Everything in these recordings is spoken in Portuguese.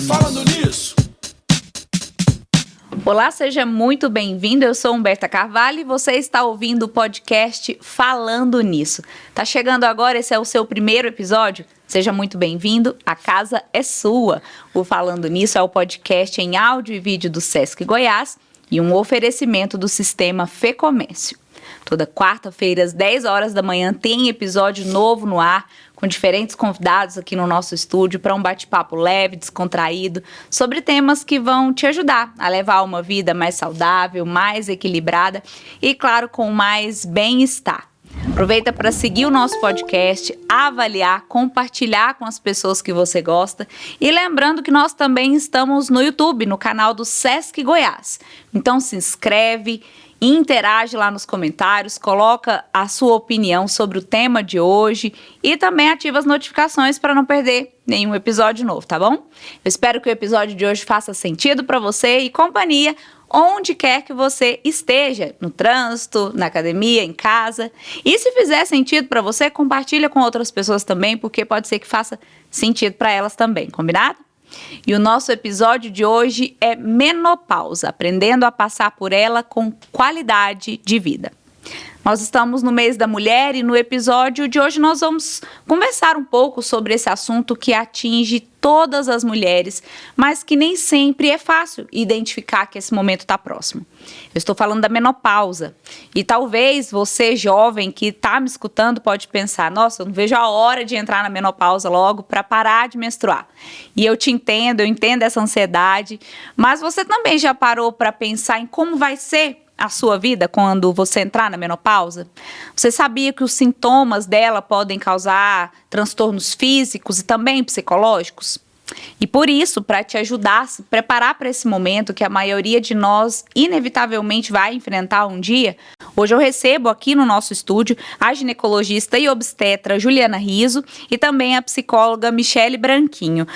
Falando nisso. Olá, seja muito bem-vindo. Eu sou Humberta Carvalho e você está ouvindo o podcast Falando Nisso. Tá chegando agora, esse é o seu primeiro episódio? Seja muito bem-vindo, a casa é sua. O Falando Nisso é o podcast em áudio e vídeo do Sesc Goiás e um oferecimento do Sistema Fecomércio. Toda quarta-feira, às 10 horas da manhã, tem episódio novo no ar, com diferentes convidados aqui no nosso estúdio para um bate-papo leve, descontraído, sobre temas que vão te ajudar a levar uma vida mais saudável, mais equilibrada e, claro, com mais bem-estar. Aproveita para seguir o nosso podcast, avaliar, compartilhar com as pessoas que você gosta e lembrando que nós também estamos no YouTube, no canal do Sesc Goiás. Então se inscreve, interage lá nos comentários, coloca a sua opinião sobre o tema de hoje e também ativa as notificações para não perder nenhum episódio novo, tá bom? Eu espero que o episódio de hoje faça sentido para você e companhia onde quer que você esteja, no trânsito, na academia, em casa. E se fizer sentido para você, compartilha com outras pessoas também, porque pode ser que faça sentido para elas também, combinado? E o nosso episódio de hoje é menopausa, aprendendo a passar por ela com qualidade de vida. Nós estamos no mês da mulher e no episódio de hoje nós vamos conversar um pouco sobre esse assunto que atinge todas as mulheres, mas que nem sempre é fácil identificar que esse momento está próximo. Eu estou falando da menopausa e talvez você jovem que está me escutando pode pensar, nossa, eu não vejo a hora de entrar na menopausa logo para parar de menstruar. E eu te entendo, eu entendo essa ansiedade, mas você também já parou para pensar em como vai ser a sua vida quando você entrar na menopausa? Você sabia que os sintomas dela podem causar transtornos físicos e também psicológicos? E por isso, para te ajudar a se preparar para esse momento que a maioria de nós inevitavelmente vai enfrentar um dia, hoje eu recebo aqui no nosso estúdio a ginecologista e obstetra Juliana Riso e também a psicóloga Michele Branquinho.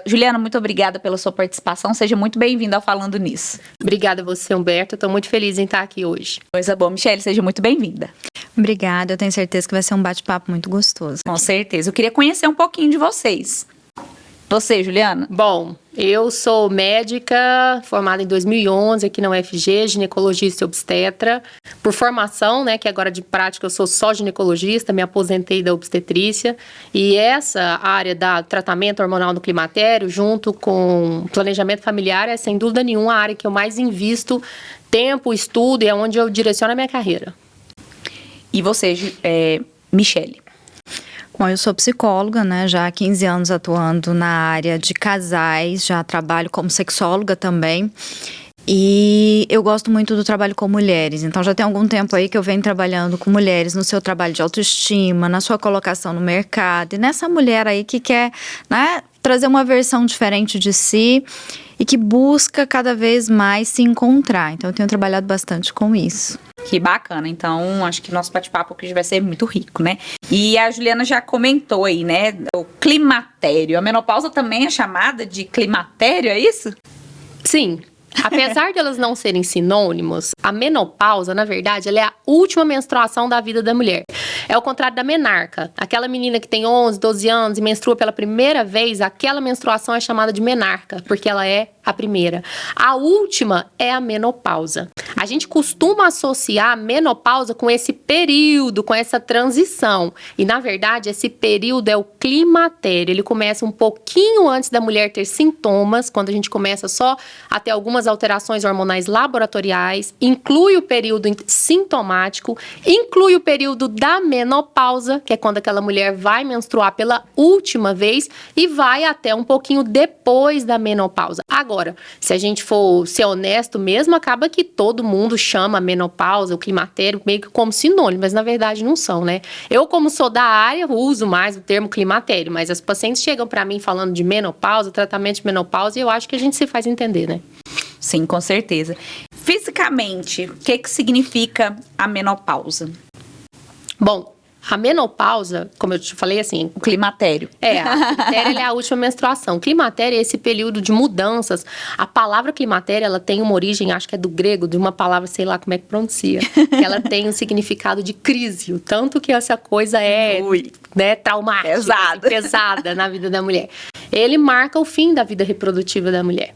Juliana, muito obrigada pela sua participação, seja muito bem-vinda ao Falando Nisso. Obrigada a você, Humberto, estou muito feliz em estar aqui hoje. Coisa boa, Michele, seja muito bem-vinda. Obrigada, eu tenho certeza que vai ser um bate-papo muito gostoso. Com certeza, eu queria conhecer um pouquinho de vocês. Você, Juliana? Bom, eu sou médica, formada em 2011 aqui na UFG, ginecologista e obstetra. Por formação, né, que agora de prática eu sou só ginecologista, me aposentei da obstetrícia. E essa área da tratamento hormonal no climatério, junto com planejamento familiar, é sem dúvida nenhuma a área que eu mais invisto tempo, estudo e é onde eu direciono a minha carreira. E você, Michele? Bom, eu sou psicóloga, né, já há 15 anos atuando na área de casais, já trabalho como sexóloga também. E eu gosto muito do trabalho com mulheres, então já tem algum tempo aí que eu venho trabalhando com mulheres no seu trabalho de autoestima, na sua colocação no mercado e nessa mulher aí que quer, né, trazer uma versão diferente de si e que busca cada vez mais se encontrar. Então eu tenho trabalhado bastante com isso. Que bacana, então acho que nosso bate-papo aqui vai ser muito rico, né? E a Juliana já comentou aí, né, o climatério. A menopausa também é chamada de climatério, é isso? Sim. Apesar de elas não serem sinônimos, a menopausa, na verdade, ela é a última menstruação da vida da mulher. É o contrário da menarca. Aquela menina que tem 11, 12 anos e menstrua pela primeira vez, aquela menstruação é chamada de menarca, porque ela é a primeira. A última é a menopausa. A gente costuma associar a menopausa com esse período, com essa transição. E, na verdade, esse período é o climatério. Ele começa um pouquinho antes da mulher ter sintomas, quando a gente começa só a ter algumas alterações hormonais laboratoriais, inclui o período sintomático, inclui o período da menopausa, que é quando aquela mulher vai menstruar pela última vez, e vai até um pouquinho depois da menopausa. Agora, se a gente for ser honesto mesmo, acaba que todo mundo chama a menopausa, o climatério, meio que como sinônimo, mas na verdade não são, né? Eu, como sou da área, uso mais o termo climatério, mas as pacientes chegam para mim falando de menopausa, tratamento de menopausa, e eu acho que a gente se faz entender, né? Sim, com certeza. Fisicamente, o que significa a menopausa? Bom, A menopausa, como eu te falei, assim... O climatério. A climatéria é a última menstruação. Climatéria é esse período de mudanças. A palavra climatéria, ela tem uma origem, acho que é do grego, de uma palavra, sei lá como é que pronuncia. Que ela tem um significado de crise. O tanto que essa coisa é traumática, pesada na vida da mulher. Ele marca o fim da vida reprodutiva da mulher.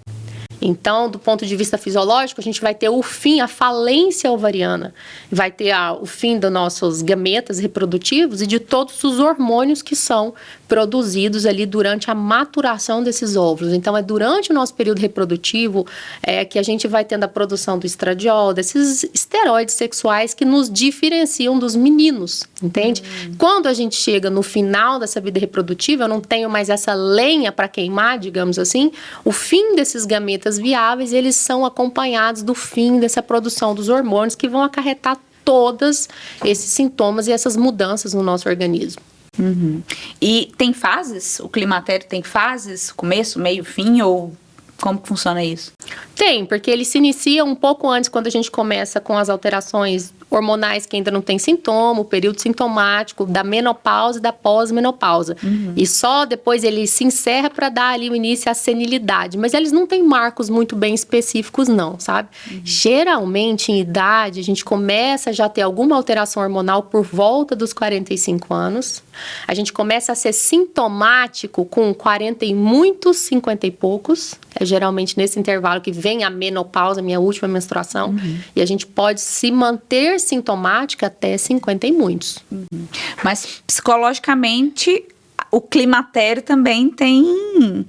Então, do ponto de vista fisiológico, a gente vai ter o fim, a falência ovariana. Vai ter o fim dos nossos gametas reprodutivos e de todos os hormônios que são produzidos ali durante a maturação desses óvulos. Então, é durante o nosso período reprodutivo que a gente vai tendo a produção do estradiol, desses esteroides sexuais que nos diferenciam dos meninos, entende? Quando a gente chega no final dessa vida reprodutiva, eu não tenho mais essa lenha para queimar, digamos assim, o fim desses gametas viáveis, eles são acompanhados do fim dessa produção dos hormônios que vão acarretar todos esses sintomas e essas mudanças no nosso organismo. E tem fases? O climatério tem fases? Começo, meio, fim? Ou como que funciona isso? Tem, porque ele se inicia um pouco antes, quando a gente começa com as alterações hormonais que ainda não tem sintoma, o período sintomático da menopausa e da pós-menopausa. E só depois ele se encerra para dar ali o início à senilidade. Mas eles não têm marcos muito bem específicos não, sabe? Geralmente, em idade, a gente começa a já ter alguma alteração hormonal por volta dos 45 anos. A gente começa a ser sintomático com 40 e muitos, 50 e poucos. É geralmente nesse intervalo que vem a menopausa, minha última menstruação. E a gente pode se manter sintomática até 50 e muitos. Mas psicologicamente, o climatério também tem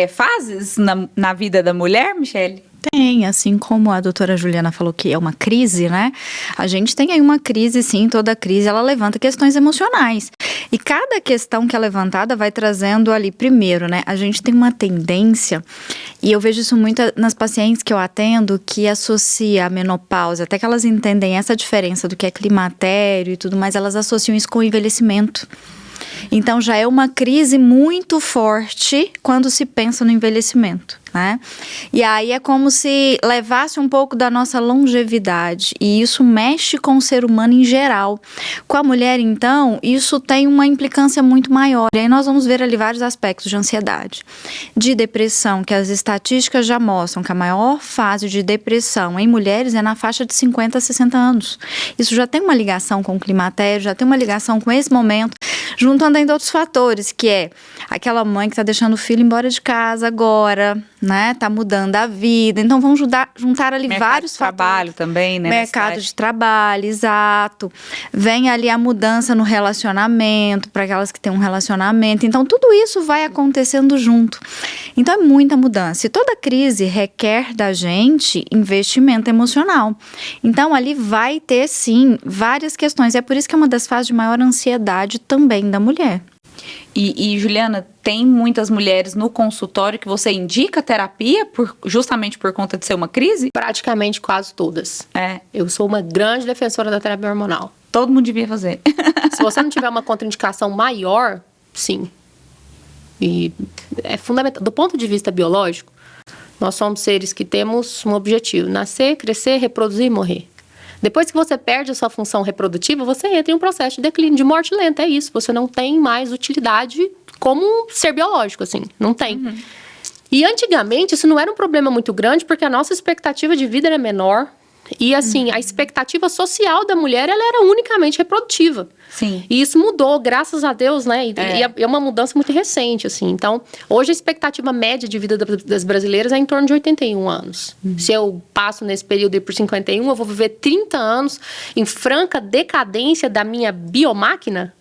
fases na vida da mulher, Michele? Tem, assim como a doutora Juliana falou que é uma crise, né? A gente tem aí uma crise, sim, toda crise, ela levanta questões emocionais. E cada questão que é levantada vai trazendo ali, primeiro, né? A gente tem uma tendência, e eu vejo isso muito nas pacientes que eu atendo, que associa a menopausa, até que elas entendem essa diferença do que é climatério e tudo mais, elas associam isso com o envelhecimento. Então, já é uma crise muito forte quando se pensa no envelhecimento, né? E aí é como se levasse um pouco da nossa longevidade. E isso mexe com o ser humano em geral. Com a mulher, então, isso tem uma implicância muito maior. E aí nós vamos ver ali vários aspectos de ansiedade, de depressão, que as estatísticas já mostram que a maior fase de depressão em mulheres é na faixa de 50 a 60 anos. Isso já tem uma ligação com o climatério, já tem uma ligação com esse momento, juntando ainda outros fatores, que é aquela mãe que está deixando o filho embora de casa agora, né? Tá mudando a vida. Então, vamos juntar ali mercado vários de trabalho também, né? Mercado de trabalho, exato. Vem ali a mudança no relacionamento, para aquelas que têm um relacionamento. Então, tudo isso vai acontecendo junto. Então, é muita mudança. E toda crise requer da gente investimento emocional. Então, ali vai ter, sim, várias questões. É por isso que é uma das fases de maior ansiedade também da mulher. E Juliana, tem muitas mulheres no consultório que você indica terapia justamente por conta de ser uma crise? Praticamente quase todas. Eu sou uma grande defensora da terapia hormonal. Todo mundo devia fazer. Se você não tiver uma contraindicação maior, sim. E é fundamental. Do ponto de vista biológico, nós somos seres que temos um objetivo: nascer, crescer, reproduzir e morrer. Depois que você perde a sua função reprodutiva, você entra em um processo de declínio, de morte lenta, é isso. Você não tem mais utilidade como um ser biológico, assim, não tem. E antigamente isso não era um problema muito grande, porque a nossa expectativa de vida era menor. E assim, a expectativa social da mulher, ela era unicamente reprodutiva. Sim. E isso mudou, graças a Deus, né? E é uma mudança muito recente, assim. Então, hoje a expectativa média de vida das brasileiras é em torno de 81 anos. Se eu passo nesse período aí por 51, eu vou viver 30 anos em franca decadência da minha biomáquina.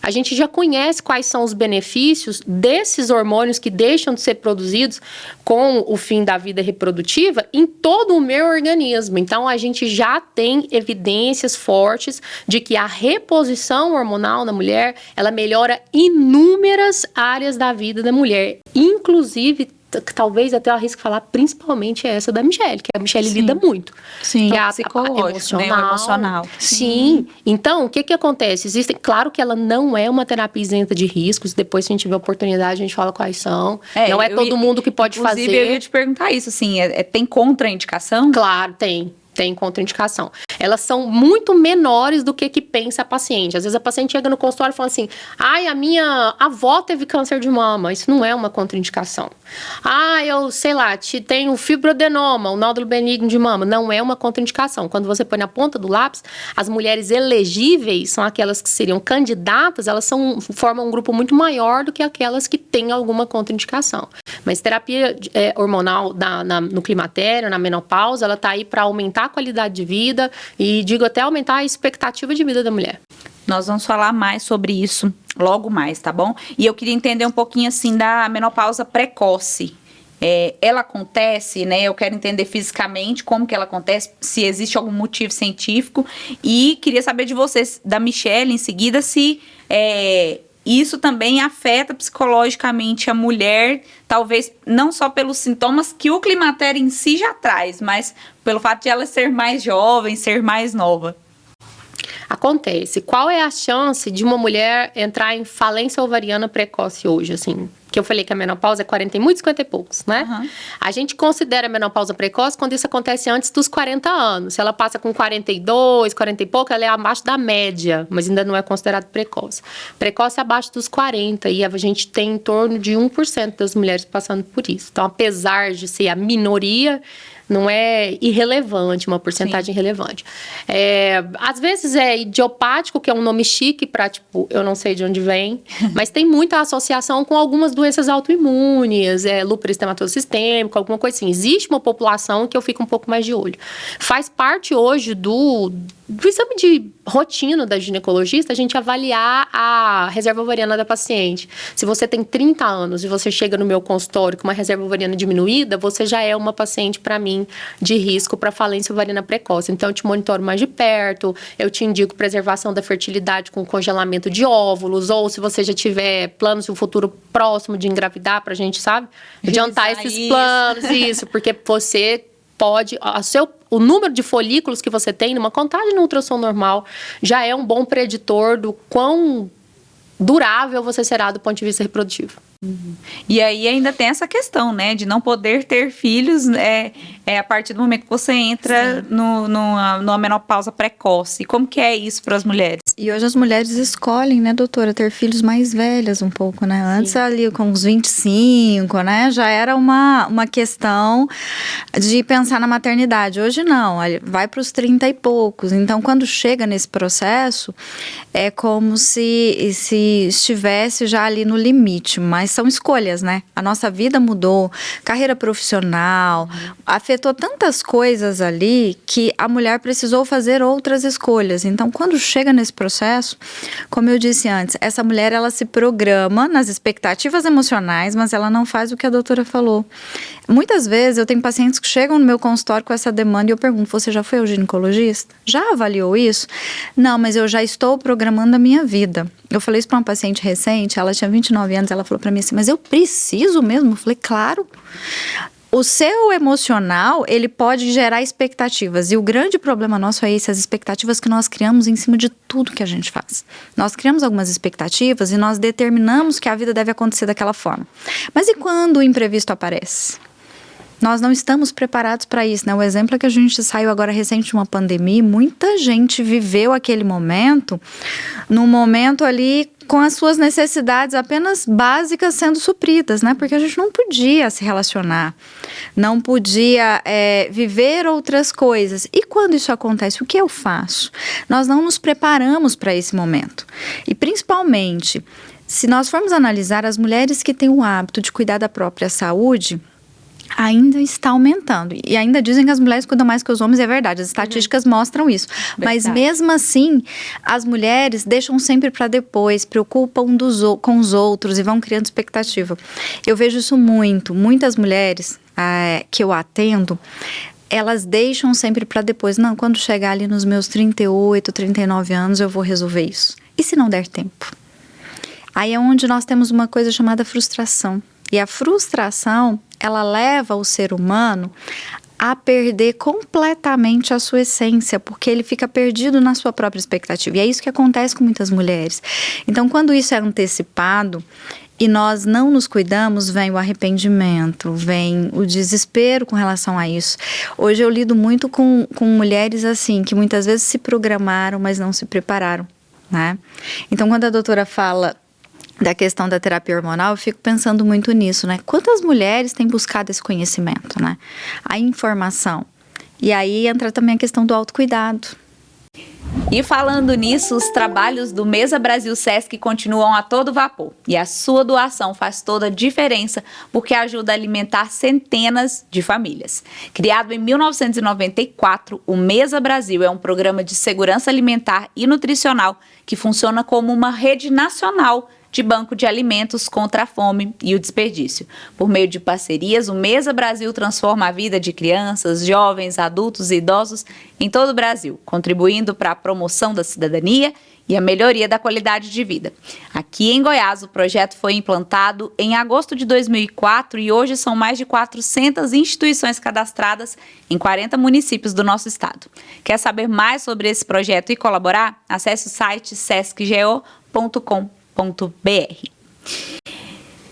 A gente já conhece quais são os benefícios desses hormônios que deixam de ser produzidos com o fim da vida reprodutiva em todo o meu organismo. Então, a gente já tem evidências fortes de que a reposição hormonal na mulher, ela melhora inúmeras áreas da vida da mulher, inclusive talvez até eu arrisco falar, principalmente essa da Michele, que a Michele lida muito. Sim, que é a psicológico, né? O emocional. Sim. Então, o que acontece? Claro que ela não é uma terapia isenta de riscos, depois se a gente tiver oportunidade, a gente fala quais são. Não é todo mundo que pode fazer. Inclusive, eu ia te perguntar isso, assim, tem contraindicação? Claro, tem. tem contraindicação. Elas são muito menores do que pensa a paciente. Às vezes a paciente chega no consultório e fala assim, ai, a minha avó teve câncer de mama. Isso não é uma contraindicação. Ah, eu, sei lá, tenho fibroadenoma, o nódulo benigno de mama. Não é uma contraindicação. Quando você põe na ponta do lápis, as mulheres elegíveis são aquelas que seriam candidatas, elas formam um grupo muito maior do que aquelas que têm alguma contraindicação. Mas terapia hormonal no climatério, na menopausa, ela está aí para aumentar a qualidade de vida e, digo, até aumentar a expectativa de vida da mulher. Nós vamos falar mais sobre isso logo mais, tá bom? E eu queria entender um pouquinho, assim, da menopausa precoce. Ela acontece, né? Eu quero entender fisicamente como que ela acontece, se existe algum motivo científico. E queria saber de vocês, da Michelle, em seguida, se isso também afeta psicologicamente a mulher, talvez não só pelos sintomas que o climatério em si já traz, mas pelo fato de ela ser mais jovem, ser mais nova. Acontece. Qual é a chance de uma mulher entrar em falência ovariana precoce hoje, assim? Que eu falei que a menopausa é 40 e muitos, 50 e poucos, né? Uhum. A gente considera a menopausa precoce quando isso acontece antes dos 40 anos. Se ela passa com 42, 40 e pouco, ela é abaixo da média, mas ainda não é considerado precoce. Precoce é abaixo dos 40 e a gente tem em torno de 1% das mulheres passando por isso. Então, apesar de ser a minoria, não é irrelevante, uma porcentagem irrelevante. Às vezes é idiopático, que é um nome chique para, tipo, eu não sei de onde vem, mas tem muita associação com algumas doenças autoimunes, lúpus eritematoso sistêmico, alguma coisa assim. Existe uma população que eu fico um pouco mais de olho. Faz parte hoje do exame de rotina da ginecologista, a gente avaliar a reserva ovariana da paciente. Se você tem 30 anos e você chega no meu consultório com uma reserva ovariana diminuída, você já é uma paciente, para mim, de risco para falência ovariana precoce. Então, eu te monitoro mais de perto, eu te indico preservação da fertilidade com congelamento de óvulos, ou se você já tiver planos no futuro próximo de engravidar, pra gente, sabe? Adiantar esses planos, isso, porque você pode, o número de folículos que você tem numa contagem no ultrassom normal já é um bom preditor do quão durável você será do ponto de vista reprodutivo. Uhum. E aí ainda tem essa questão, né, de não poder ter filhos a partir do momento que você entra numa menopausa precoce. Como que é isso para as mulheres? E hoje as mulheres escolhem, né, doutora, ter filhos mais velhas um pouco, né? Antes ali com uns 25, né, já era uma questão de pensar na maternidade. Hoje não, vai para os 30 e poucos. Então, quando chega nesse processo, é como se estivesse já ali no limite, mas são escolhas, né? A nossa vida mudou, carreira profissional, afetou tantas coisas ali que a mulher precisou fazer outras escolhas. Então, quando chega nesse processo, como eu disse antes, essa mulher, ela se programa nas expectativas emocionais, mas ela não faz o que a doutora falou. Muitas vezes eu tenho pacientes que chegam no meu consultório com essa demanda e eu pergunto, você já foi ao ginecologista? Já avaliou isso? Não, mas eu já estou programando a minha vida. Eu falei isso para uma paciente recente, ela tinha 29 anos, ela falou para mim assim, mas eu preciso mesmo? Eu falei, claro. O seu emocional, ele pode gerar expectativas. E o grande problema nosso é esse, as expectativas que nós criamos em cima de tudo que a gente faz. Nós criamos algumas expectativas e nós determinamos que a vida deve acontecer daquela forma. Mas e quando o imprevisto aparece? Nós não estamos preparados para isso, né? O exemplo é que a gente saiu agora recente de uma pandemia, muita gente viveu aquele momento, num momento ali com as suas necessidades apenas básicas sendo supridas, né? Porque a gente não podia se relacionar, não podia viver outras coisas. E quando isso acontece, o que eu faço? Nós não nos preparamos para esse momento. E principalmente, se nós formos analisar as mulheres que têm o hábito de cuidar da própria saúde, ainda está aumentando. E ainda dizem que as mulheres cuidam mais que os homens, é verdade. As estatísticas mostram isso. Verdade. Mas mesmo assim, as mulheres deixam sempre para depois, preocupam com os outros e vão criando expectativa. Eu vejo isso muito. Muitas mulheres que eu atendo, elas deixam sempre para depois. Não, quando chegar ali nos meus 38, 39 anos, eu vou resolver isso. E se não der tempo? Aí é onde nós temos uma coisa chamada frustração. E a frustração, ela leva o ser humano a perder completamente a sua essência, porque ele fica perdido na sua própria expectativa. E é isso que acontece com muitas mulheres. Então, quando isso é antecipado e nós não nos cuidamos, vem o arrependimento, vem o desespero com relação a isso. Hoje eu lido muito com mulheres assim, que muitas vezes se programaram, mas não se prepararam, né? Então, quando a doutora fala da questão da terapia hormonal, eu fico pensando muito nisso, né? Quantas mulheres têm buscado esse conhecimento, né? A informação. E aí entra também a questão do autocuidado. E falando nisso, os trabalhos do Mesa Brasil Sesc continuam a todo vapor. E a sua doação faz toda a diferença, porque ajuda a alimentar centenas de famílias. Criado em 1994, o Mesa Brasil é um programa de segurança alimentar e nutricional que funciona como uma rede nacional de banco de alimentos contra a fome e o desperdício. Por meio de parcerias, o Mesa Brasil transforma a vida de crianças, jovens, adultos e idosos em todo o Brasil, contribuindo para a promoção da cidadania e a melhoria da qualidade de vida. Aqui em Goiás, o projeto foi implantado em agosto de 2004 e hoje são mais de 400 instituições cadastradas em 40 municípios do nosso estado. Quer saber mais sobre esse projeto e colaborar? Acesse o site sescgo.com.br.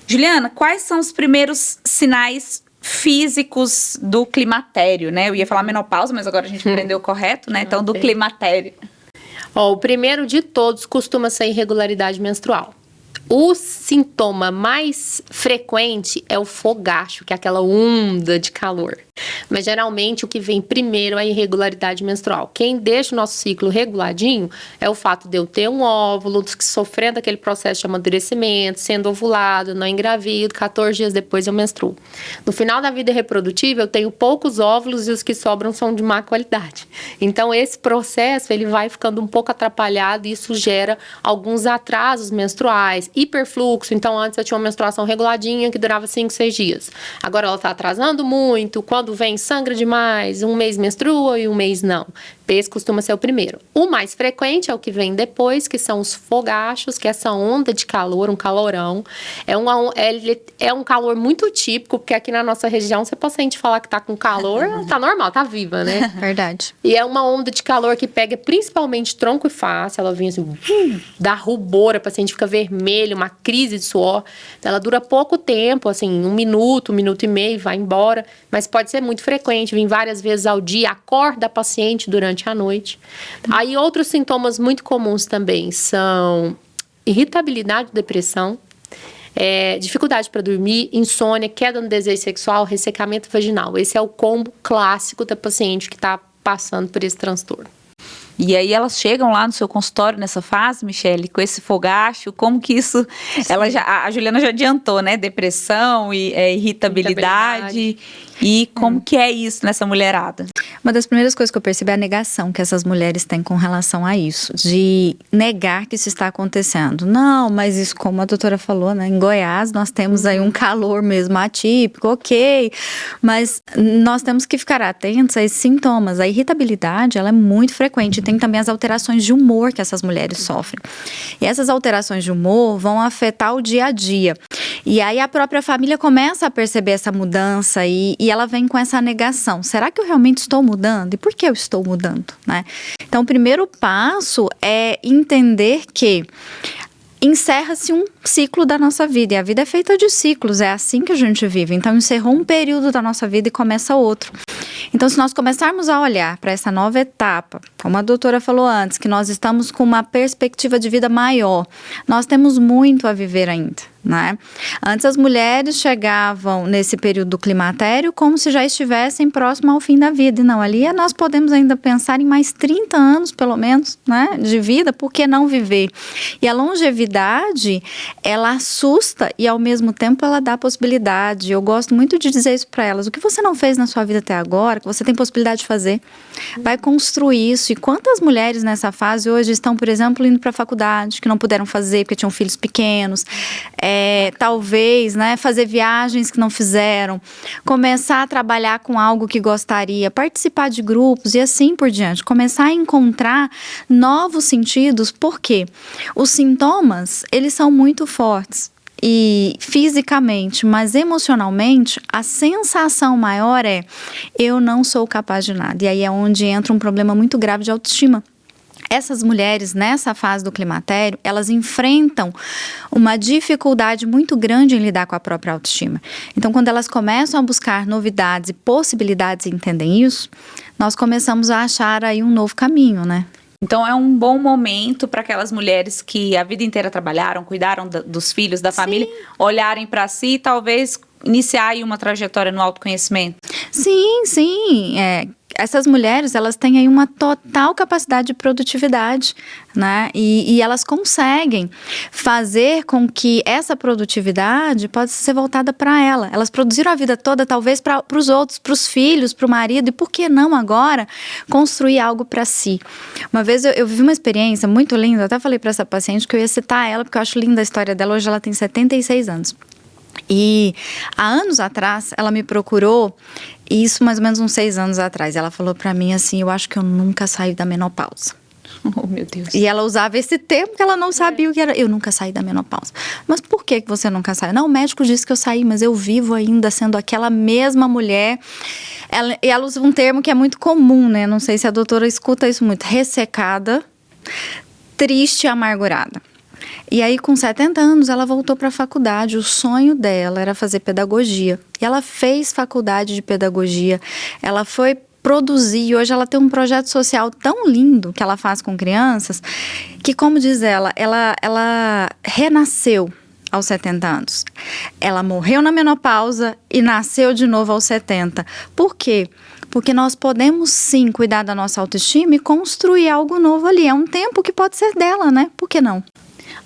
Juliana, quais são os primeiros sinais físicos do climatério, né? Eu ia falar menopausa, mas agora a gente aprendeu correto, né? Então, do climatério. O primeiro de todos costuma ser irregularidade menstrual. O sintoma mais frequente é o fogacho, que é aquela onda de calor. Mas geralmente o que vem primeiro é a irregularidade menstrual. Quem deixa o nosso ciclo reguladinho é o fato de eu ter um óvulo, sofrendo aquele processo de amadurecimento, sendo ovulado, não engravido, 14 dias depois eu menstruo. No final da vida reprodutiva eu tenho poucos óvulos e os que sobram são de má qualidade. Então esse processo ele vai ficando um pouco atrapalhado e isso gera alguns atrasos menstruais, hiperfluxo. Então antes eu tinha uma menstruação reguladinha que durava 5, 6 dias. Agora ela está atrasando muito. Quando vem sangra demais, um mês menstrua e um mês não. Esse costuma ser o primeiro. O mais frequente é o que vem depois, que são os fogachos, que é essa onda de calor, um calorão. É um calor muito típico, porque aqui na nossa região, se a paciente falar que tá com calor, tá normal, tá viva, né? Verdade. E é uma onda de calor que pega principalmente tronco e face, ela vem assim, dá rubor, a paciente fica vermelha, uma crise de suor. Ela dura pouco tempo, assim, 1 minuto e meio, vai embora, mas pode ser muito frequente, vem várias vezes ao dia, acorda a paciente durante a noite. Aí outros sintomas muito comuns também são irritabilidade, depressão, dificuldade para dormir, insônia, queda no desejo sexual, ressecamento vaginal. Esse é o combo clássico da paciente que está passando por esse transtorno. E aí elas chegam lá no seu consultório nessa fase, Michele, com esse fogacho, como que isso... a Juliana já adiantou, né? Depressão e irritabilidade. E como que é isso nessa mulherada? Uma das primeiras coisas que eu percebi é a negação que essas mulheres têm com relação a isso, de negar que isso está acontecendo. Não, mas isso, como a doutora falou, né? Em Goiás nós temos aí um calor mesmo atípico, ok, mas nós temos que ficar atentos a esses sintomas. A irritabilidade, ela é muito frequente. Tem também as alterações de humor que essas mulheres sofrem. E essas alterações de humor vão afetar o dia a dia. E aí a própria família começa a perceber essa mudança e ela vem com essa negação. Será que eu realmente estou mudando? E por que eu estou mudando, né? Então, o primeiro passo é entender que encerra-se um ciclo da nossa vida. E a vida é feita de ciclos, é assim que a gente vive. Então, encerrou um período da nossa vida e começa outro. Então, se nós começarmos a olhar para essa nova etapa, como a doutora falou antes, que nós estamos com uma perspectiva de vida maior, nós temos muito a viver ainda, né? Antes as mulheres chegavam nesse período do climatério como se já estivessem próximo ao fim da vida. E não, ali nós podemos ainda pensar em mais 30 anos, pelo menos, né, de vida, por que não viver? E a longevidade, ela assusta e ao mesmo tempo ela dá possibilidade. Eu gosto muito de dizer isso para elas. O que você não fez na sua vida até agora, que você tem possibilidade de fazer, vai construir isso. E quantas mulheres nessa fase hoje estão, por exemplo, indo para a faculdade, que não puderam fazer porque tinham filhos pequenos, talvez, né, fazer viagens que não fizeram, começar a trabalhar com algo que gostaria, participar de grupos e assim por diante, começar a encontrar novos sentidos, porque os sintomas, eles são muito fortes. e fisicamente, mas emocionalmente, a sensação maior é: eu não sou capaz de nada. E aí é onde entra um problema muito grave de autoestima. Essas mulheres, nessa fase do climatério, elas enfrentam uma dificuldade muito grande em lidar com a própria autoestima. Então, quando elas começam a buscar novidades e possibilidades e entendem isso, nós começamos a achar aí um novo caminho, né? Então é um bom momento para aquelas mulheres que a vida inteira trabalharam, cuidaram dos filhos, da família, olharem para si e talvez iniciar aí uma trajetória no autoconhecimento. Sim, sim. Essas mulheres, elas têm aí uma total capacidade de produtividade, né? E elas conseguem fazer com que essa produtividade possa ser voltada para ela. Elas produziram a vida toda, talvez, para os outros, para os filhos, para o marido. E por que não agora construir algo para si? Uma vez eu vivi uma experiência muito linda. Eu até falei para essa paciente que eu ia citar ela, porque eu acho linda a história dela. Hoje ela tem 76 anos. E há anos atrás, ela me procurou, isso mais ou menos uns 6 anos atrás. Ela falou pra mim assim: eu acho que eu nunca saí da menopausa. Oh, meu Deus. E ela usava esse termo que ela não sabia o que era. Eu nunca saí da menopausa. Mas por que você nunca saiu? Não, o médico disse que eu saí, mas eu vivo ainda sendo aquela mesma mulher. Ela usa um termo que é muito comum, né? Não sei se a doutora escuta isso muito. Ressecada, triste e amargurada. E aí, com 70 anos, ela voltou para a faculdade. O sonho dela era fazer pedagogia. E ela fez faculdade de pedagogia. Ela foi produzir. E hoje ela tem um projeto social tão lindo que ela faz com crianças, que, como diz ela renasceu aos 70 anos. Ela morreu na menopausa e nasceu de novo aos 70. Por quê? Porque nós podemos, sim, cuidar da nossa autoestima e construir algo novo ali. É um tempo que pode ser dela, né? Por que não?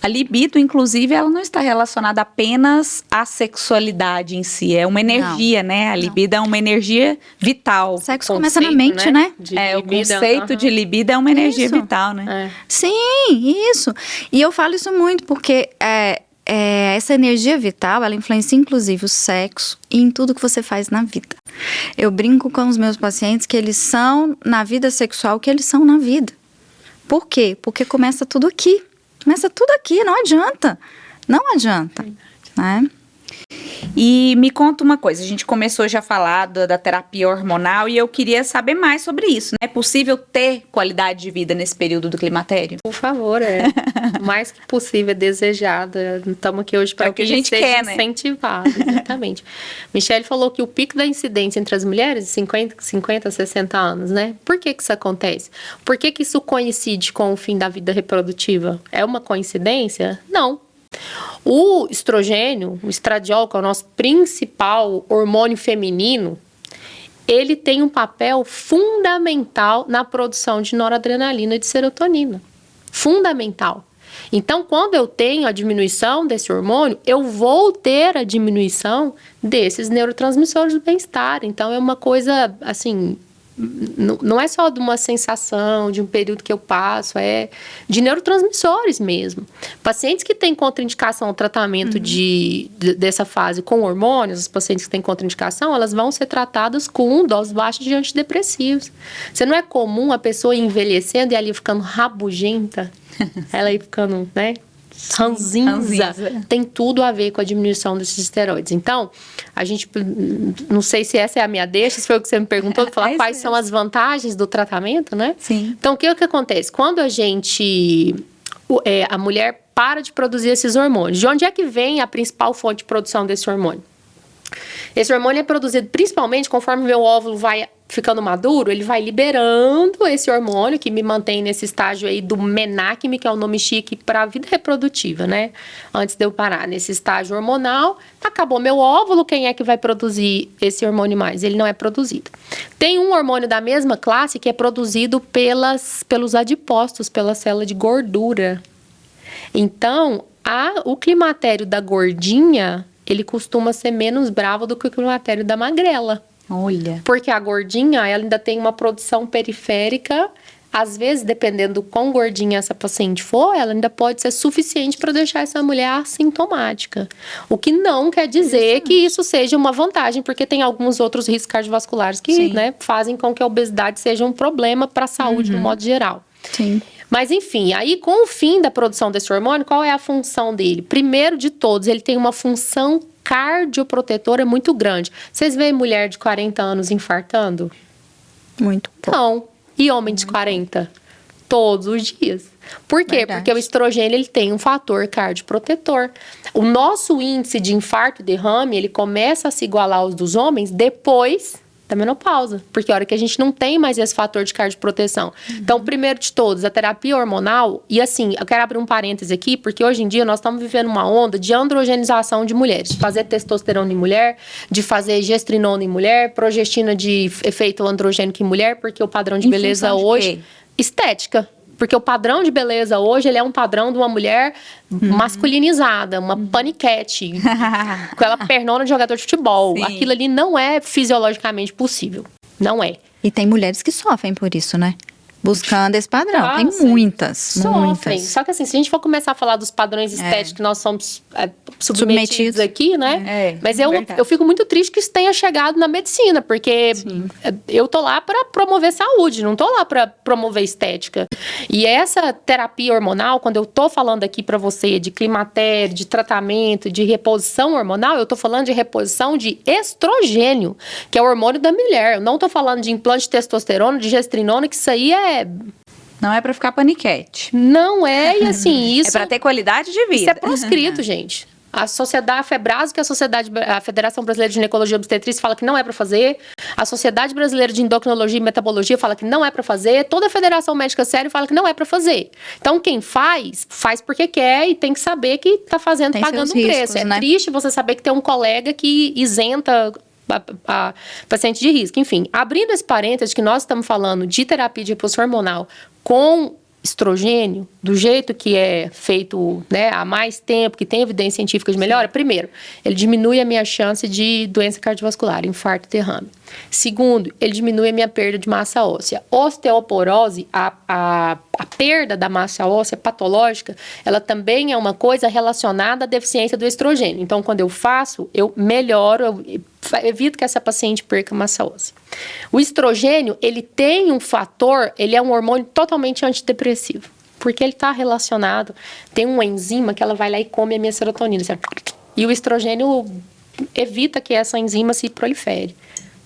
A libido, inclusive, ela não está relacionada apenas à sexualidade em si. É uma energia, né? A libido é uma energia vital. O sexo começa na mente, né? O conceito de libido é uma energia vital, né? Sim, isso. E eu falo isso muito porque essa energia vital, ela influencia inclusive o sexo e em tudo que você faz na vida. Eu brinco com os meus pacientes que eles são na vida sexual o que eles são na vida. Por quê? Porque começa tudo aqui. Começa tudo aqui, não adianta. Não adianta, né? E me conta uma coisa, a gente começou já a falar da terapia hormonal e eu queria saber mais sobre isso, né? É possível ter qualidade de vida nesse período do climatério? Por favor, mais que possível, é desejado. Estamos aqui hoje para que a gente quer, né? Incentivado, exatamente. Michele falou que o pico da incidência entre as mulheres é 50 a 60 anos, né? Por que isso acontece? Por que isso coincide com o fim da vida reprodutiva? É uma coincidência? Não. O estrogênio, o estradiol, que é o nosso principal hormônio feminino, ele tem um papel fundamental na produção de noradrenalina e de serotonina. Fundamental. Então, quando eu tenho a diminuição desse hormônio, eu vou ter a diminuição desses neurotransmissores do bem-estar. Então, é uma coisa, assim, não é só de uma sensação, de um período que eu passo, é de neurotransmissores mesmo. Pacientes que têm contraindicação ao tratamento dessa fase com hormônios, os pacientes que têm contraindicação, elas vão ser tratadas com doses baixas de antidepressivos. Você não é comum a pessoa envelhecendo e ali ficando rabugenta, ela aí ficando, né? Ranzinza. Tem tudo a ver com a diminuição desses esteroides. Então, a gente, não sei se essa é a minha deixa, se foi o que você me perguntou, falar quais são as vantagens do tratamento, né? Sim. Então, o que acontece? Quando a mulher para de produzir esses hormônios, de onde é que vem a principal fonte de produção desse hormônio? Esse hormônio é produzido principalmente conforme o meu óvulo vai ficando maduro, ele vai liberando esse hormônio que me mantém nesse estágio aí do menacme, que é o nome chique para a vida reprodutiva, né? Antes de eu parar nesse estágio hormonal, acabou meu óvulo, quem é que vai produzir esse hormônio mais? Ele não é produzido. Tem um hormônio da mesma classe que é produzido pelos adipócitos, pela célula de gordura. Então, o climatério da gordinha, ele costuma ser menos bravo do que o climatério da magrela. Olha. Porque a gordinha, ela ainda tem uma produção periférica. Às vezes, dependendo do quão gordinha essa paciente for, ela ainda pode ser suficiente para deixar essa mulher assintomática. O que não quer dizer que isso seja uma vantagem, porque tem alguns outros riscos cardiovasculares que, né, fazem com que a obesidade seja um problema para a saúde no modo geral. Sim. Mas enfim, aí com o fim da produção desse hormônio, qual é a função dele? Primeiro de todos, ele tem uma função cardioprotetora muito grande. Vocês veem mulher de 40 anos infartando? Muito pouco. Não. E homem de 40? Todos os dias. Por quê? Verdade. Porque o estrogênio ele tem um fator cardioprotetor. O nosso índice de infarto e derrame, ele começa a se igualar aos dos homens depois da menopausa. Porque a hora que a gente não tem mais esse fator de cardioproteção. Então, primeiro de todos, a terapia hormonal... E assim, eu quero abrir um parêntese aqui, porque hoje em dia nós estamos vivendo uma onda de androgenização de mulheres. De fazer testosterona em mulher, de fazer gestrinona em mulher, progestina de efeito androgênico em mulher, porque o padrão de Em beleza função de hoje... quê? Estética. Porque o padrão de beleza hoje, ele é um padrão de uma mulher masculinizada, uma paniquete, com aquela pernona de jogador de futebol. Sim. Aquilo ali não é fisiologicamente possível. Não é. E tem mulheres que sofrem por isso, né? Buscando esse padrão. Ah, Tem sim. muitas, Sofrem. muitas. Só que assim, se a gente for começar a falar dos padrões estéticos que nós somos submetidos Submetidos. aqui, né? É, Mas verdade. eu fico muito triste que isso tenha chegado na medicina, porque eu tô lá para promover saúde, não tô lá para promover estética. E essa terapia hormonal, quando eu tô falando aqui para você de climatério, de tratamento, de reposição hormonal, eu tô falando de reposição de estrogênio, que é o hormônio da mulher. Eu não tô falando de implante de testosterona, de gestrinona, que isso aí Não é pra ficar paniquete. não é, e assim, isso... É pra ter qualidade de vida. Isso é proscrito, gente. A sociedade, a FEBRASO, que é a Federação Brasileira de Ginecologia e Obstetrícia, fala que não é para fazer. A Sociedade Brasileira de Endocrinologia e Metabologia fala que não é para fazer. Toda a Federação Médica Séria fala que não é para fazer. Então, quem faz porque quer e tem que saber que tá fazendo, Tem pagando seus um preço. riscos, É né? triste você saber que tem um colega que isenta a paciente de risco. Enfim, abrindo esse parênteses que nós estamos falando de terapia de reposição hormonal com estrogênio, do jeito que é feito, né, há mais tempo, que tem evidência científica de melhora, primeiro, ele diminui a minha chance de doença cardiovascular, infarto e derrame. Segundo, ele diminui a minha perda de massa óssea. Osteoporose, a perda da massa óssea patológica, ela também é uma coisa relacionada à deficiência do estrogênio. Então, quando eu faço, eu melhoro, eu evito que essa paciente perca massa óssea. O estrogênio, ele tem um fator, ele é um hormônio totalmente antidepressivo, porque ele está relacionado, tem uma enzima que ela vai lá e come a minha serotonina. E o estrogênio evita que essa enzima se prolifere.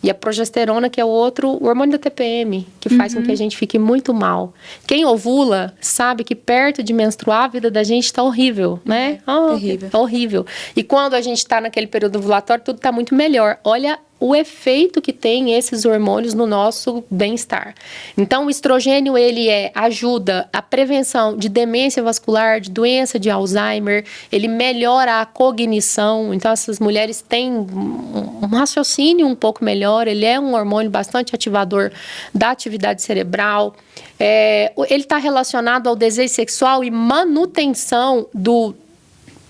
E a progesterona, que é o hormônio da TPM, que faz com que a gente fique muito mal. Quem ovula sabe que perto de menstruar, a vida da gente está horrível, né? terrível. Horrível. E quando a gente está naquele período ovulatório, tudo está muito melhor. Olha o efeito que tem esses hormônios no nosso bem-estar. Então, o estrogênio, ele ajuda a prevenção de demência vascular, de doença de Alzheimer, ele melhora a cognição, então essas mulheres têm um raciocínio um pouco melhor, ele é um hormônio bastante ativador da atividade cerebral, ele está relacionado ao desejo sexual e manutenção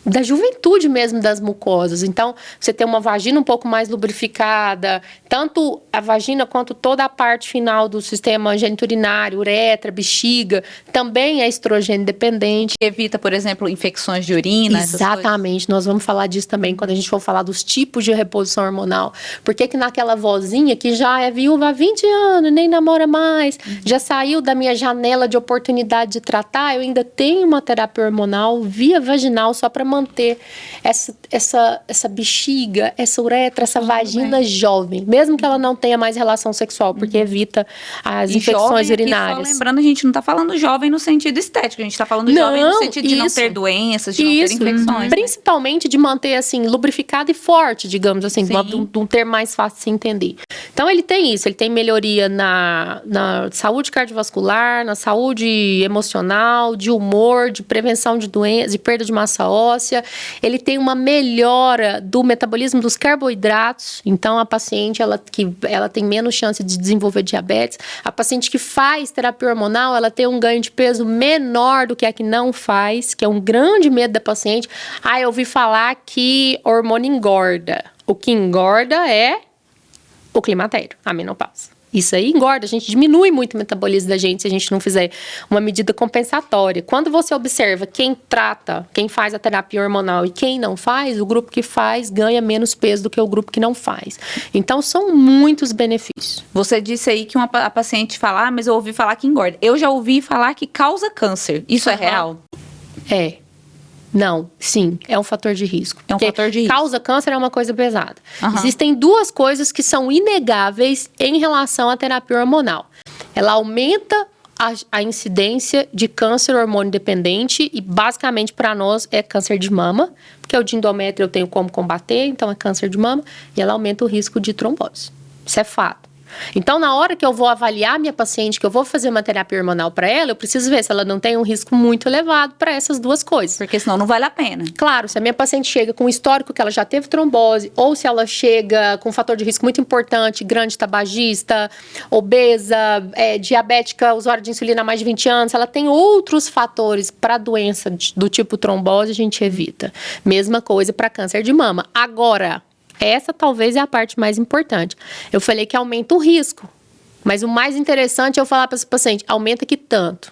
da juventude mesmo das mucosas. Então, você tem uma vagina um pouco mais lubrificada, tanto a vagina quanto toda a parte final do sistema geniturinário, uretra, bexiga, também é estrogênio dependente. Evita, por exemplo, infecções de urina. essas Exatamente, nós vamos falar disso também quando a gente for falar dos tipos de reposição hormonal. Por que naquela vozinha que já é viúva há 20 anos, nem namora mais, já saiu da minha janela de oportunidade de tratar, eu ainda tenho uma terapia hormonal via vaginal só para manter essa bexiga, essa uretra, essa vagina jovem, mesmo que ela não tenha mais relação sexual, porque evita as E infecções jovem aqui, urinárias. só lembrando, a gente não tá falando jovem no sentido estético, a gente tá falando jovem no sentido de não isso. ter doenças, de não ter infecções. né? Principalmente de manter, assim, lubrificado e forte, digamos assim, Sim. de um termo mais fácil de se entender. Então, ele tem isso, ele tem melhoria na saúde cardiovascular, na saúde emocional, de humor, de prevenção de doenças, de perda de massa óssea. Ele tem uma melhora do metabolismo dos carboidratos. Então, a paciente, ela tem menos chance de desenvolver diabetes. A paciente que faz terapia hormonal, ela tem um ganho de peso menor do que a que não faz, que é um grande medo da paciente. Eu ouvi falar que hormônio engorda. O que engorda é o climatério, a menopausa. Isso aí engorda, a gente diminui muito o metabolismo da gente se a gente não fizer uma medida compensatória. Quando você observa quem trata, quem faz a terapia hormonal e quem não faz, o grupo que faz ganha menos peso do que o grupo que não faz. Então, são muitos benefícios. Você disse aí que a paciente fala, mas eu ouvi falar que engorda. Eu já ouvi falar que causa câncer. Isso é real? É. Não, sim, é um fator de risco. É um fator de risco. Causa câncer é uma coisa pesada. Uhum. Existem duas coisas que são inegáveis em relação à terapia hormonal. Ela aumenta a incidência de câncer hormônio dependente e basicamente para nós é câncer de mama, porque o de endométrio eu tenho como combater, então é câncer de mama, e ela aumenta o risco de trombose. Isso é fato. Então, na hora que eu vou avaliar minha paciente, que eu vou fazer uma terapia hormonal para ela, eu preciso ver se ela não tem um risco muito elevado para essas duas coisas. Porque senão não vale a pena. Claro, se a minha paciente chega com um histórico que ela já teve trombose, ou se ela chega com um fator de risco muito importante, grande, tabagista, obesa, diabética, usuária de insulina há mais de 20 anos, ela tem outros fatores para doença do tipo trombose, a gente evita. Mesma coisa para câncer de mama. Agora, essa talvez é a parte mais importante. Eu falei que aumenta o risco, mas o mais interessante é eu falar para esse paciente, aumenta que tanto?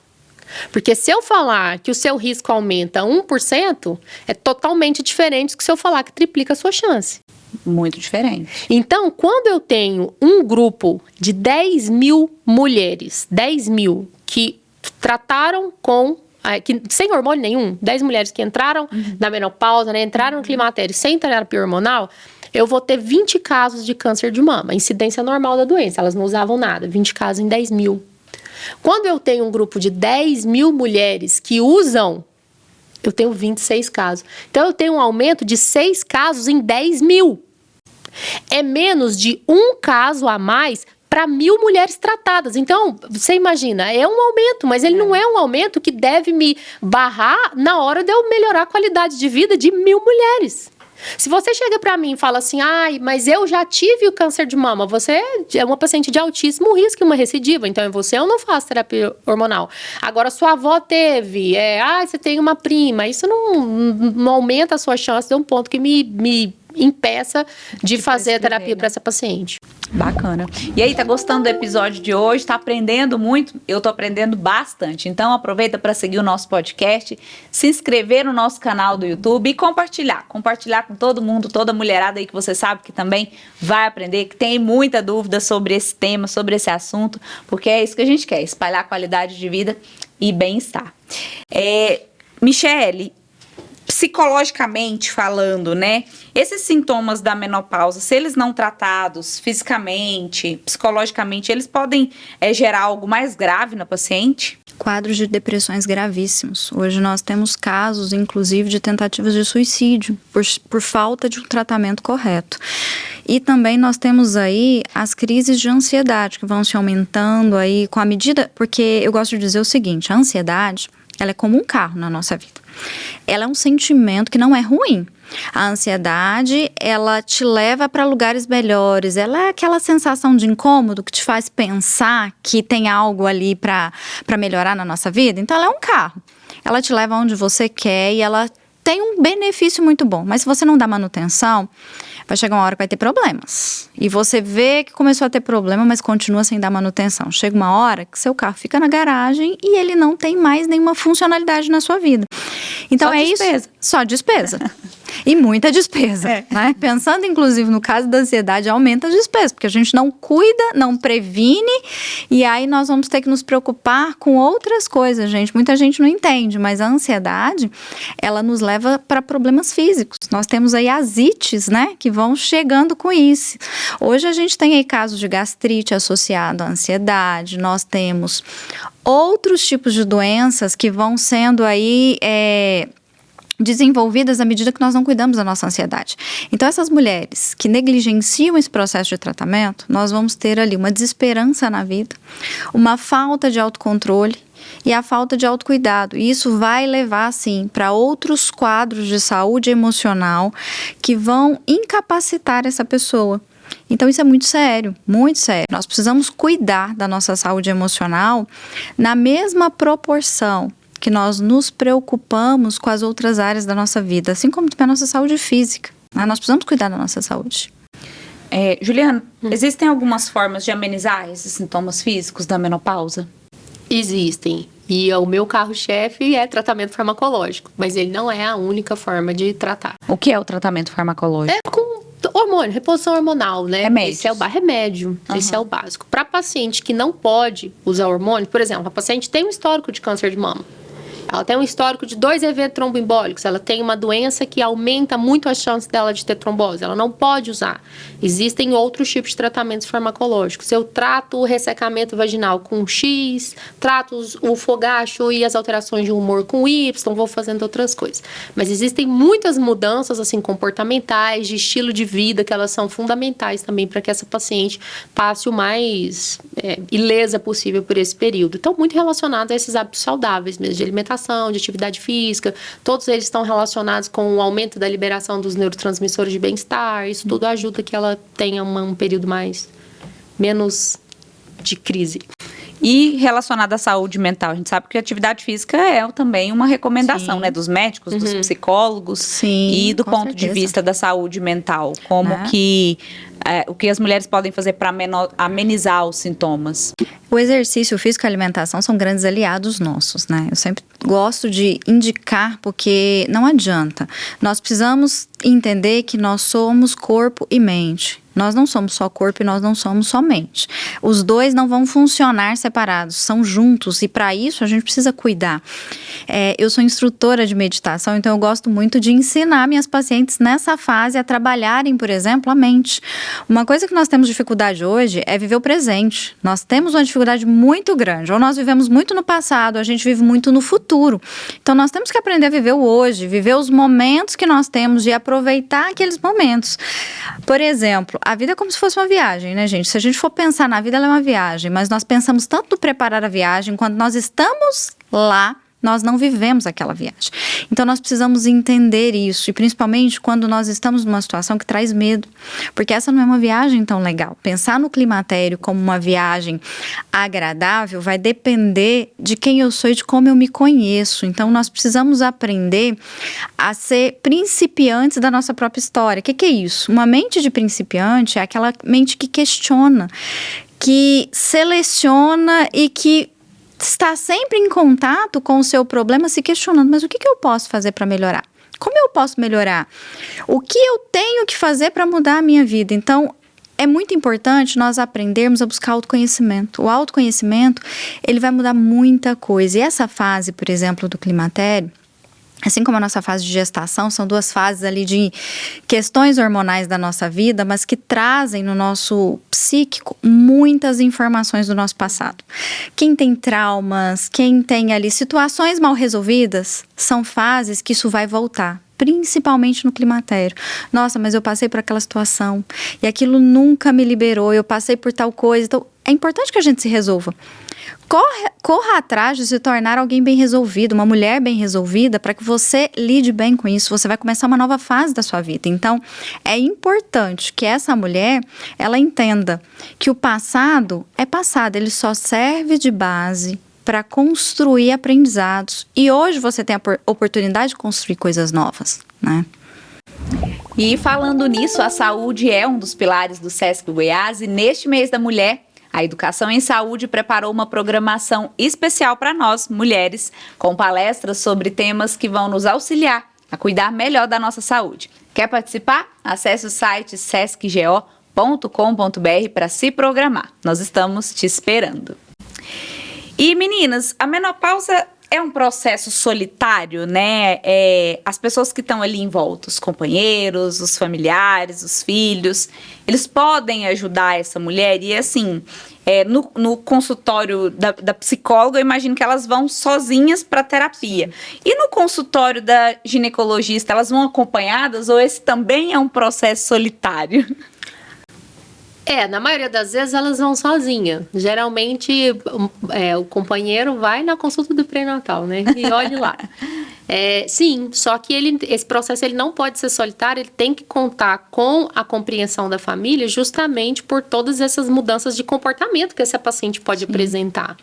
Porque se eu falar que o seu risco aumenta 1%, é totalmente diferente do que se eu falar que triplica a sua chance. Muito diferente. Então, quando eu tenho um grupo de 10 mil mulheres, 10 mil que trataram sem hormônio nenhum, 10 mulheres que entraram na menopausa, né, entraram no climatério sem terapia hormonal, eu vou ter 20 casos de câncer de mama, incidência normal da doença, elas não usavam nada, 20 casos em 10 mil. Quando eu tenho um grupo de 10 mil mulheres que usam, eu tenho 26 casos. Então, eu tenho um aumento de 6 casos em 10 mil. É menos de um caso a mais para 1.000 mulheres tratadas. Então, você imagina, é um aumento, mas ele não é um aumento que deve me barrar na hora de eu melhorar a qualidade de vida de 1.000 mulheres. Se você chega para mim e fala assim, mas eu já tive o câncer de mama, você é uma paciente de altíssimo risco e uma recidiva, então eu não faço terapia hormonal. Agora, sua avó teve, você tem uma prima, isso não aumenta a sua chance de um ponto que me impeça de fazer a terapia para essa paciente. Bacana. E aí, tá gostando do episódio de hoje? Tá aprendendo muito? Eu tô aprendendo bastante. Então, aproveita para seguir o nosso podcast, se inscrever no nosso canal do YouTube e compartilhar. Compartilhar com todo mundo, toda mulherada aí que você sabe que também vai aprender, que tem muita dúvida sobre esse tema, sobre esse assunto, porque é isso que a gente quer, espalhar qualidade de vida e bem-estar. Michele, psicologicamente falando, né? Esses sintomas da menopausa, se eles não tratados fisicamente, psicologicamente, eles podem gerar algo mais grave na paciente? Quadros de depressões gravíssimos. Hoje nós temos casos, inclusive, de tentativas de suicídio por falta de um tratamento correto. E também nós temos aí as crises de ansiedade que vão se aumentando aí com a medida, porque eu gosto de dizer o seguinte, a ansiedade, ela é como um carro na nossa vida. Ela é um sentimento que não é ruim. A ansiedade, ela te leva para lugares melhores. Ela é aquela sensação de incômodo que te faz pensar que tem algo ali para melhorar na nossa vida. Então, ela é um carro. Ela te leva onde você quer e ela tem um benefício muito bom. Mas se você não dá manutenção, vai chegar uma hora que vai ter problemas. E você vê que começou a ter problema, mas continua sem dar manutenção. Chega uma hora que seu carro fica na garagem e ele não tem mais nenhuma funcionalidade na sua vida. Então, isso. Só despesa. E muita despesa, né? Pensando, inclusive, no caso da ansiedade, aumenta a despesa, porque a gente não cuida, não previne, e aí nós vamos ter que nos preocupar com outras coisas, gente. Muita gente não entende, mas a ansiedade, ela nos leva para problemas físicos. Nós temos aí as ites, né, que vão chegando com isso. Hoje a gente tem aí casos de gastrite associado à ansiedade, nós temos outros tipos de doenças que vão sendo aí desenvolvidas à medida que nós não cuidamos da nossa ansiedade. Então, essas mulheres que negligenciam esse processo de tratamento, nós vamos ter ali uma desesperança na vida, uma falta de autocontrole e a falta de autocuidado. E isso vai levar, sim, para outros quadros de saúde emocional que vão incapacitar essa pessoa. Então, isso é muito sério, muito sério. Nós precisamos cuidar da nossa saúde emocional na mesma proporção que nós nos preocupamos com as outras áreas da nossa vida, assim como também a nossa saúde física. Né? Nós precisamos cuidar da nossa saúde. Juliana, existem algumas formas de amenizar esses sintomas físicos da menopausa? Existem. E o meu carro-chefe é tratamento farmacológico, mas ele não é a única forma de tratar. O que é o tratamento farmacológico? É com hormônio, reposição hormonal, né? Remédios. Esse é o remédio, esse é o básico. Para paciente que não pode usar hormônio, por exemplo, a paciente tem um histórico de câncer de mama. Ela tem um histórico de 2 eventos tromboembólicos. Ela tem uma doença que aumenta muito as chances dela de ter trombose. Ela não pode usar. Existem outros tipos de tratamentos farmacológicos. Eu trato o ressecamento vaginal com X, trato o fogacho e as alterações de humor com Y, vou fazendo outras coisas. Mas existem muitas mudanças assim, comportamentais, de estilo de vida, que elas são fundamentais também para que essa paciente passe o mais ilesa possível por esse período. Então, muito relacionado a esses hábitos saudáveis mesmo, de alimentação, de atividade física, todos eles estão relacionados com o aumento da liberação dos neurotransmissores de bem-estar, isso tudo ajuda que ela tenha um período menos de crise. E relacionado à saúde mental, a gente sabe que a atividade física é também uma recomendação, né, dos médicos, dos psicólogos. Sim, e do com ponto de certeza. vista da saúde mental, como Né? que o que as mulheres podem fazer para amenizar os sintomas? O exercício físico e a alimentação são grandes aliados nossos, né? Eu sempre gosto de indicar porque não adianta. Nós precisamos entender que nós somos corpo e mente. Nós não somos só corpo e nós não somos só mente. Os dois não vão funcionar separados, são juntos e para isso a gente precisa cuidar. Eu sou instrutora de meditação, então eu gosto muito de ensinar minhas pacientes nessa fase a trabalharem, por exemplo, a mente. Uma coisa que nós temos dificuldade hoje é viver o presente. Nós temos uma dificuldade muito grande. Ou nós vivemos muito no passado, a gente vive muito no futuro. Então nós temos que aprender a viver o hoje, viver os momentos que nós temos e aproveitar aqueles momentos. Por exemplo, a vida é como se fosse uma viagem, né, gente? Se a gente for pensar na vida, ela é uma viagem, mas nós pensamos tanto no preparar a viagem, quando nós estamos lá, nós não vivemos aquela viagem. Então, nós precisamos entender isso, e principalmente quando nós estamos numa situação que traz medo, porque essa não é uma viagem tão legal. Pensar no climatério como uma viagem agradável vai depender de quem eu sou e de como eu me conheço. Então, nós precisamos aprender a ser principiantes da nossa própria história. O que é isso? Uma mente de principiante é aquela mente que questiona, que seleciona e que está sempre em contato com o seu problema, se questionando, mas o que eu posso fazer para melhorar? Como eu posso melhorar? O que eu tenho que fazer para mudar a minha vida? Então, é muito importante nós aprendermos a buscar autoconhecimento. O autoconhecimento, ele vai mudar muita coisa. E essa fase, por exemplo, do climatério, assim como a nossa fase de gestação, são 2 fases ali de questões hormonais da nossa vida, mas que trazem no nosso psíquico muitas informações do nosso passado. Quem tem traumas, quem tem ali situações mal resolvidas, são fases que isso vai voltar. Principalmente no climatério. Nossa, mas eu passei por aquela situação e aquilo nunca me liberou, eu passei por tal coisa. Então, é importante que a gente se resolva. Corra atrás de se tornar alguém bem resolvido, uma mulher bem resolvida, para que você lide bem com isso. Você vai começar uma nova fase da sua vida. Então, é importante que essa mulher, ela entenda que o passado é passado, ele só serve de base para construir aprendizados. E hoje você tem a oportunidade de construir coisas novas, né? E falando nisso, a saúde é um dos pilares do Sesc Goiás e neste mês da mulher, a Educação em Saúde preparou uma programação especial para nós, mulheres, com palestras sobre temas que vão nos auxiliar a cuidar melhor da nossa saúde. Quer participar? Acesse o site sescgo.com.br para se programar. Nós estamos te esperando. E meninas, a menopausa é um processo solitário, né? As pessoas que estão ali em volta, os companheiros, os familiares, os filhos, eles podem ajudar essa mulher. E assim, no consultório da psicóloga, eu imagino que elas vão sozinhas para terapia. E no consultório da ginecologista, elas vão acompanhadas ou esse também é um processo solitário? Na maioria das vezes elas vão sozinhas. Geralmente o companheiro vai na consulta do pré-natal, né? E olhe lá. Sim, só que esse processo ele não pode ser solitário, ele tem que contar com a compreensão da família justamente por todas essas mudanças de comportamento que essa paciente pode apresentar.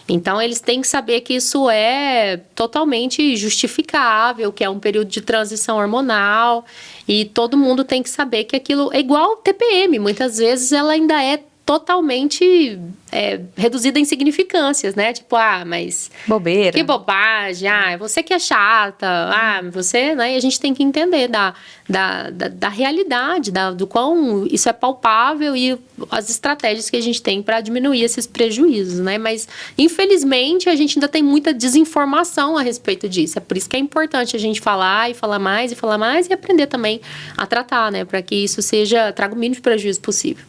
Então, eles têm que saber que isso é totalmente justificável, que é um período de transição hormonal, e todo mundo tem que saber que aquilo é igual ao TPM. Muitas vezes ela ainda é totalmente reduzida em insignificâncias, né? Tipo, mas... Bobeira. Que bobagem, você que é chata, você, né? E a gente tem que entender da realidade, do quão isso é palpável e as estratégias que a gente tem para diminuir esses prejuízos, né? Mas, infelizmente, a gente ainda tem muita desinformação a respeito disso. É por isso que é importante a gente falar e falar mais e aprender também a tratar, né? Para que isso traga o mínimo de prejuízo possível.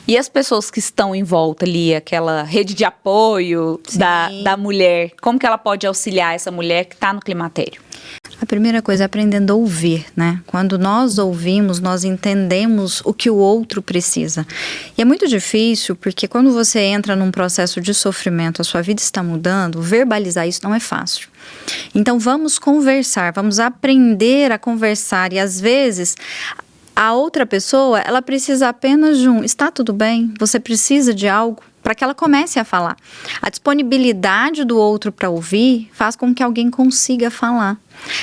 E as pessoas que estão em volta ali, aquela rede de apoio da mulher, como que ela pode auxiliar essa mulher que está no climatério? A primeira coisa é aprendendo a ouvir, né? Quando nós ouvimos, nós entendemos o que o outro precisa. E é muito difícil, porque quando você entra num processo de sofrimento, a sua vida está mudando, verbalizar isso não é fácil. Então vamos conversar, vamos aprender a conversar. E às vezes a outra pessoa, ela precisa apenas de está tudo bem? Você precisa de algo? Para que ela comece a falar. A disponibilidade do outro para ouvir faz com que alguém consiga falar.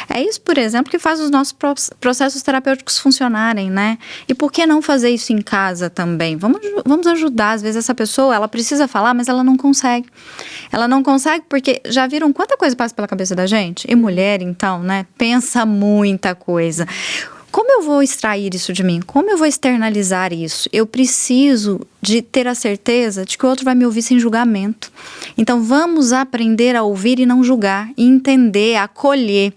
É isso, por exemplo, que faz os nossos processos terapêuticos funcionarem, né? E por que não fazer isso em casa também? Vamos ajudar. Às vezes essa pessoa, ela precisa falar, mas ela não consegue. Ela não consegue porque já viram quanta coisa passa pela cabeça da gente? E mulher, então, né? Pensa muita coisa. Como eu vou extrair isso de mim? Como eu vou externalizar isso? Eu preciso de ter a certeza de que o outro vai me ouvir sem julgamento. Então, vamos aprender a ouvir e não julgar, e entender, acolher.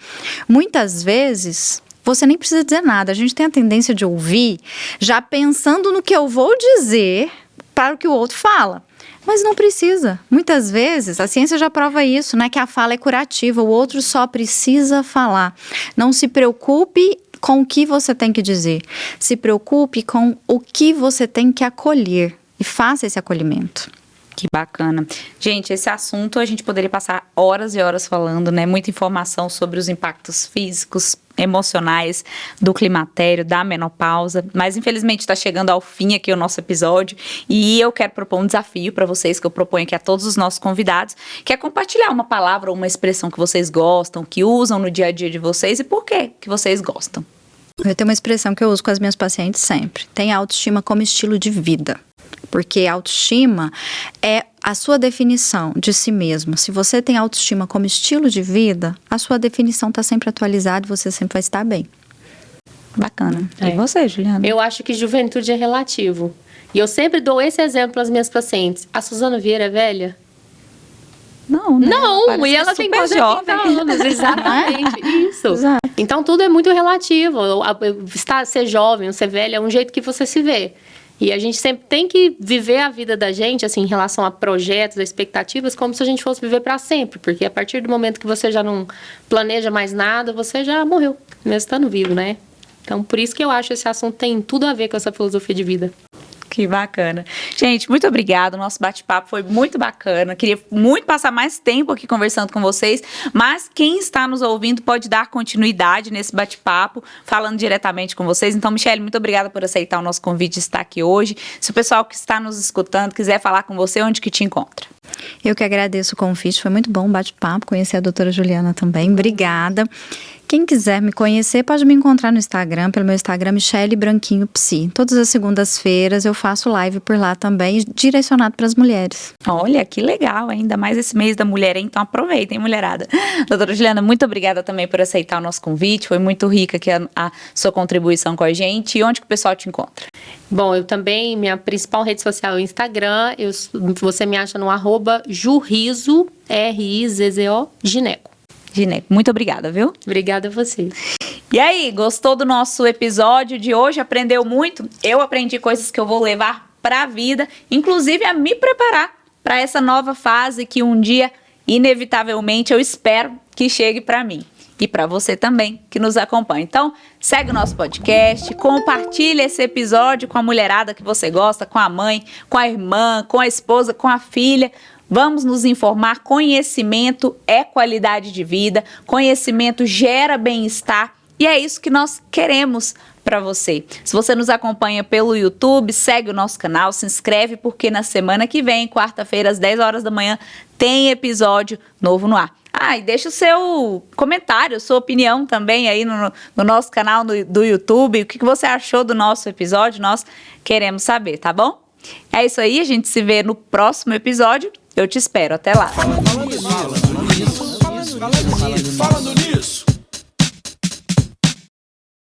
Muitas vezes, você nem precisa dizer nada. A gente tem a tendência de ouvir já pensando no que eu vou dizer para o que o outro fala. Mas não precisa. Muitas vezes, a ciência já prova isso, né? Que a fala é curativa, o outro só precisa falar. Não se preocupe com o que você tem que dizer. Se preocupe com o que você tem que acolher e faça esse acolhimento. Que bacana. Gente, esse assunto a gente poderia passar horas e horas falando, né? Muita informação sobre os impactos físicos, emocionais do climatério, da menopausa, mas infelizmente está chegando ao fim aqui o nosso episódio e eu quero propor um desafio para vocês que eu proponho aqui a todos os nossos convidados, que é compartilhar uma palavra ou uma expressão que vocês gostam, que usam no dia a dia de vocês e por que vocês gostam. Eu tenho uma expressão que eu uso com as minhas pacientes sempre. Tem autoestima como estilo de vida. Porque autoestima é a sua definição de si mesmo. Se você tem autoestima como estilo de vida, a sua definição está sempre atualizada e você sempre vai estar bem. Bacana. E você, Juliana? Eu acho que juventude é relativo. E eu sempre dou esse exemplo às minhas pacientes. A Suzana Vieira é velha? Não, né? Não, e ela tem quase 30 anos, exatamente, isso. Exato. Então, tudo é muito relativo. Ser jovem ou ser velha é um jeito que você se vê. E a gente sempre tem que viver a vida da gente, assim, em relação a projetos, a expectativas, como se a gente fosse viver para sempre. Porque a partir do momento que você já não planeja mais nada, você já morreu, mesmo estando vivo, né? Então, por isso que eu acho que esse assunto tem tudo a ver com essa filosofia de vida. Que bacana. Gente, muito obrigada. O nosso bate-papo foi muito bacana. Queria muito passar mais tempo aqui conversando com vocês, mas quem está nos ouvindo pode dar continuidade nesse bate-papo, falando diretamente com vocês. Então, Michele, muito obrigada por aceitar o nosso convite de estar aqui hoje. Se o pessoal que está nos escutando quiser falar com você, onde que te encontra? Eu que agradeço o convite, foi muito bom o bate-papo, conhecer a doutora Juliana também. Obrigada. Quem quiser me conhecer pode me encontrar no Instagram, pelo meu Instagram, Michele Branquinho Psi. Todas as segundas-feiras eu faço live por lá também, direcionado para as mulheres. Olha, que legal, ainda mais esse mês da mulher, hein? Então aproveitem, mulherada. Doutora Juliana, muito obrigada também por aceitar o nosso convite, foi muito rica aqui a sua contribuição com a gente. E onde que o pessoal te encontra? Bom, eu também, minha principal rede social é o Instagram, você me acha no @jurrizo, RIZZO, gineco. Gineco, muito obrigada, viu? Obrigada a você. E aí, gostou do nosso episódio de hoje? Aprendeu muito? Eu aprendi coisas que eu vou levar para a vida, inclusive a me preparar para essa nova fase que um dia, inevitavelmente, eu espero que chegue para mim. E para você também, que nos acompanha. Então, segue o nosso podcast, compartilha esse episódio com a mulherada que você gosta, com a mãe, com a irmã, com a esposa, com a filha. Vamos nos informar. Conhecimento é qualidade de vida, conhecimento gera bem-estar e é isso que nós queremos para você. Se você nos acompanha pelo YouTube, segue o nosso canal, se inscreve porque na semana que vem, quarta-feira às 10 horas da manhã, tem episódio novo no ar. E deixa o seu comentário, sua opinião também aí no nosso canal do YouTube. O que você achou do nosso episódio? Nós queremos saber, tá bom? É isso aí, a gente se vê no próximo episódio. Eu te espero, até lá.